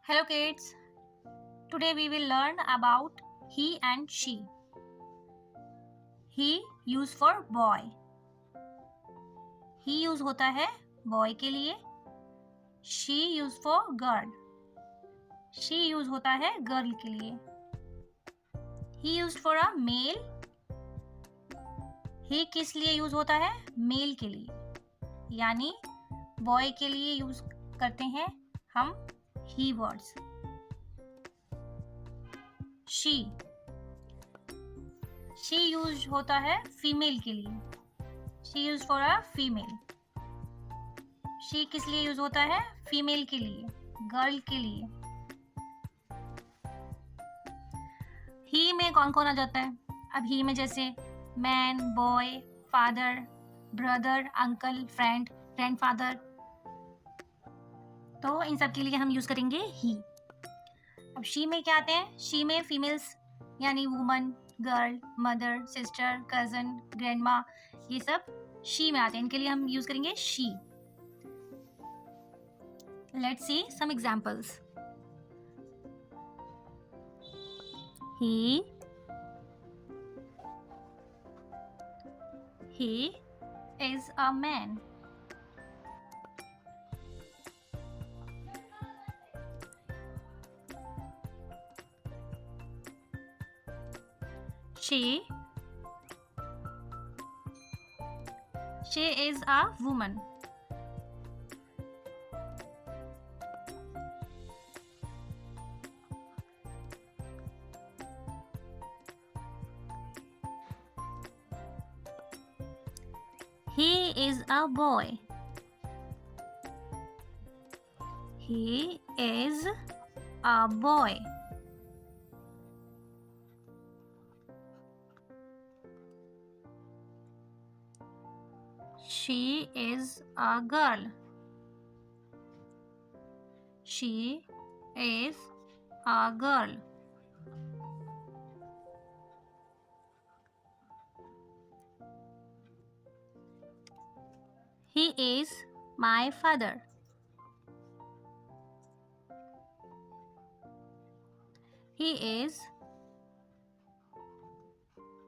Hello kids, today we will learn about he and she. He use for boy. He use होता है boy के लिए. She use for girl. She use होता है girl के लिए. He used for a male. He किस लिए use होता है male के लिए. यानी boy के लिए use करते हैं हम he words. She यूज होता है फीमेल के लिए. She use for a female. She किस लिए यूज होता है फीमेल के लिए, गर्ल के लिए. ही में कौन कौन आ जाता है? अब ही में जैसे man, boy, father, brother, uncle, friend, grandfather. तो इन सब के लिए हम यूज करेंगे ही. अब शी में क्या आते हैं? शी में फीमेल्स यानी woman, girl, mother, sister, cousin, grandma, ये सब शी में आते हैं. इनके लिए हम यूज करेंगे she. Let's see some examples. he is a man. She is a woman. He is a boy. He is a boy. She is a girl. She is a girl. He is my father. He is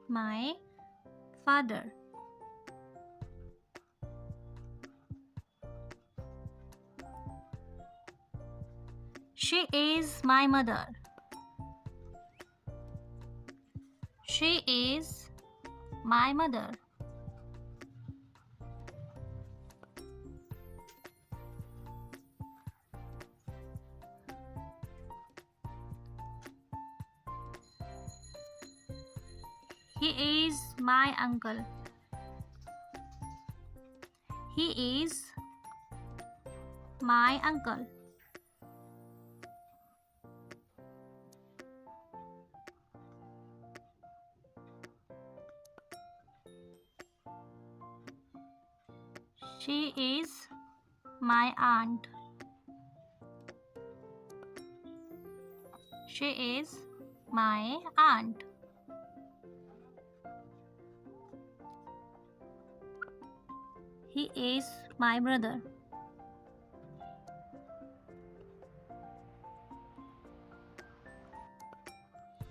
my father. She is my mother. She is my mother. He is my uncle. He is my uncle. She is my aunt. She is my aunt. He is my brother.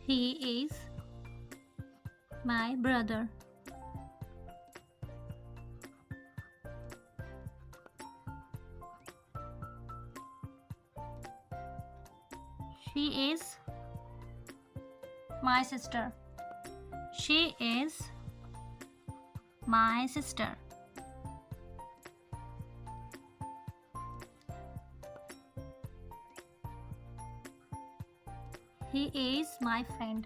He is my brother. She is my sister. She is my sister. He is my friend.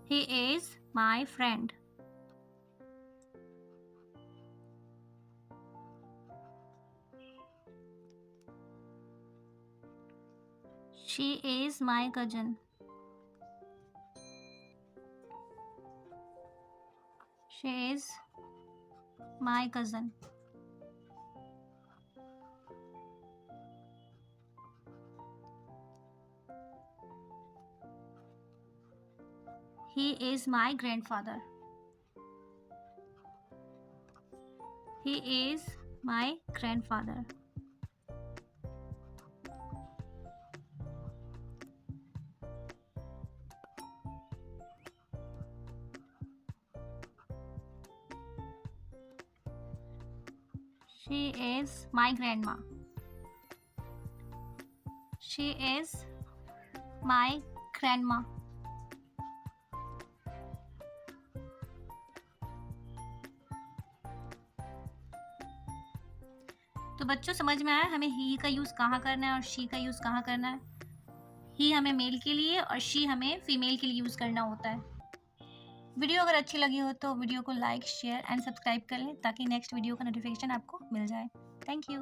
He is my friend. She is my cousin. She is my cousin. He is my grandfather. He is my grandfather. She is my grandma. She is my grandma. तो बच्चों समझ में आया हमें ही का use कहाँ करना है और शी का यूज़ कहाँ करना है। ही हमें मेल के लिए और शी हमें फीमेल के लिए यूज़ करना होता है। वीडियो अगर अच्छी लगी हो तो वीडियो को लाइक शेयर एंड सब्सक्राइब कर लें ताकि नेक्स्ट वीडियो का नोटिफिकेशन आपको मिल जाए। Thank you.